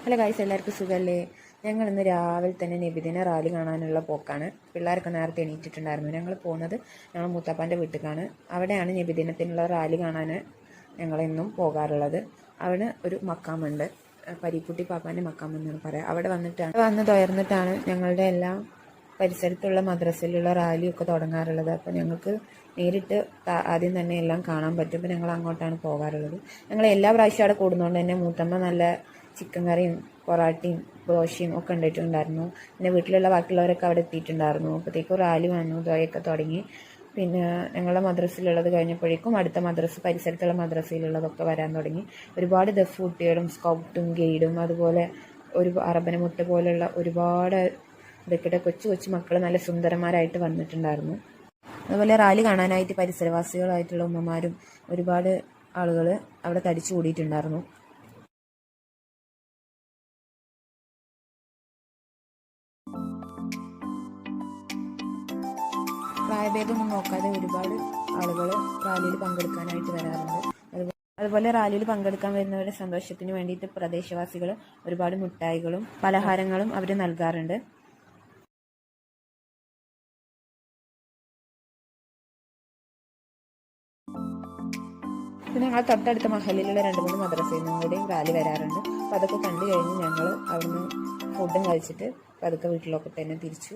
Hello guys, എല്ലാവർക്കും സുഖമല്ലേ? ഞങ്ങൾ ഇന്ന് രാവിലെ തന്നെ നബിദിന റാലി കാണാനുള്ള പോക്കാണ്. പിള്ളേരൊക്കെ നേരത്തെ എണീറ്റിട്ടുണ്ടായിരുന്നു. ഞങ്ങൾ പോകുന്നത് ഞങ്ങൾ മൂത്താപ്പാൻ്റെ വീട്ടിലേക്കാണ്. അവിടെയാണ് നബിദിനത്തിനുള്ള റാലി കാണാൻ ഞങ്ങളെന്നും പോകാറുള്ളത്. അവിടെ ഒരു മക്കാമുണ്ട്, പരീക്കുട്ടി പാപ്പാൻ്റെ മക്കാം എന്നാണ് പറയുക. അവിടെ വന്ന് തുയർന്നിട്ടാണ് ഞങ്ങളുടെ എല്ലാ പരിസരത്തുള്ള മദ്രസയിലുള്ള റാലിയൊക്കെ തുടങ്ങാറുള്ളത്. അപ്പോൾ ഞങ്ങൾക്ക് നേരിട്ട് ആദ്യം തന്നെ എല്ലാം കാണാൻ പറ്റും. അപ്പോൾ ഞങ്ങൾ അങ്ങോട്ടാണ് പോകാറുള്ളത്. ഞങ്ങൾ എല്ലാ പ്രാവശ്യവും അവിടെ കൂടുന്നതുകൊണ്ട് തന്നെ മൂത്തമ്മ നല്ല ചിക്കൻ കറിയും പൊറാട്ടയും ദോശയും ഒക്കെ ഉണ്ടായിട്ടുണ്ടായിരുന്നു. പിന്നെ വീട്ടിലുള്ള ബാക്കിയുള്ളവരൊക്കെ അവിടെ എത്തിയിട്ടുണ്ടായിരുന്നു. അപ്പോഴത്തേക്കും റാലി വന്നു, ദോയൊക്കെ തുടങ്ങി. പിന്നെ ഞങ്ങളുടെ മദ്രസയിലുള്ളത് കഴിഞ്ഞപ്പോഴേക്കും അടുത്ത പരിസരത്തുള്ള മദ്രസയിലുള്ളതൊക്കെ വരാൻ തുടങ്ങി. ഒരുപാട് ദഫ് കുട്ടികളും സ്കൗട്ടും ഗൈഡും അതുപോലെ ഒരു അറബനമുട്ട പോലുള്ള ഒരുപാട് ഇതൊക്കെ കൊച്ചു മക്കൾ നല്ല സുന്ദരന്മാരായിട്ട് വന്നിട്ടുണ്ടായിരുന്നു. അതുപോലെ റാലി കാണാനായിട്ട് പരിസരവാസികളായിട്ടുള്ള ഉമ്മമാരും ഒരുപാട് ആളുകൾ അവിടെ തടിച്ചു കൂടിയിട്ടുണ്ടായിരുന്നു. പ്രായഭേദമൊന്നും നോക്കാതെ ഒരുപാട് ആളുകൾ റാലിയിൽ പങ്കെടുക്കാനായിട്ട് വരാറുണ്ട്. അതുപോലെ റാലിയിൽ പങ്കെടുക്കാൻ വരുന്നവരുടെ സന്തോഷത്തിന് വേണ്ടിയിട്ട് പ്രദേശവാസികൾ ഒരുപാട് മിഠായികളും പലഹാരങ്ങളും അവർ നൽകാറുണ്ട്. പിന്നെ ഞങ്ങൾ തൊട്ടടുത്ത മഹലിലുള്ള 2-3 മദ്രസയിൽ നിന്നും കൂടിയും റാലി വരാറുണ്ട്. അപ്പോൾ അതൊക്കെ കണ്ടു കഴിഞ്ഞ് ഞങ്ങൾ അവിടുന്ന് ഫുഡും കഴിച്ചിട്ട് പതുക്കെ വീട്ടിലൊക്കെ തന്നെ തിരിച്ചു.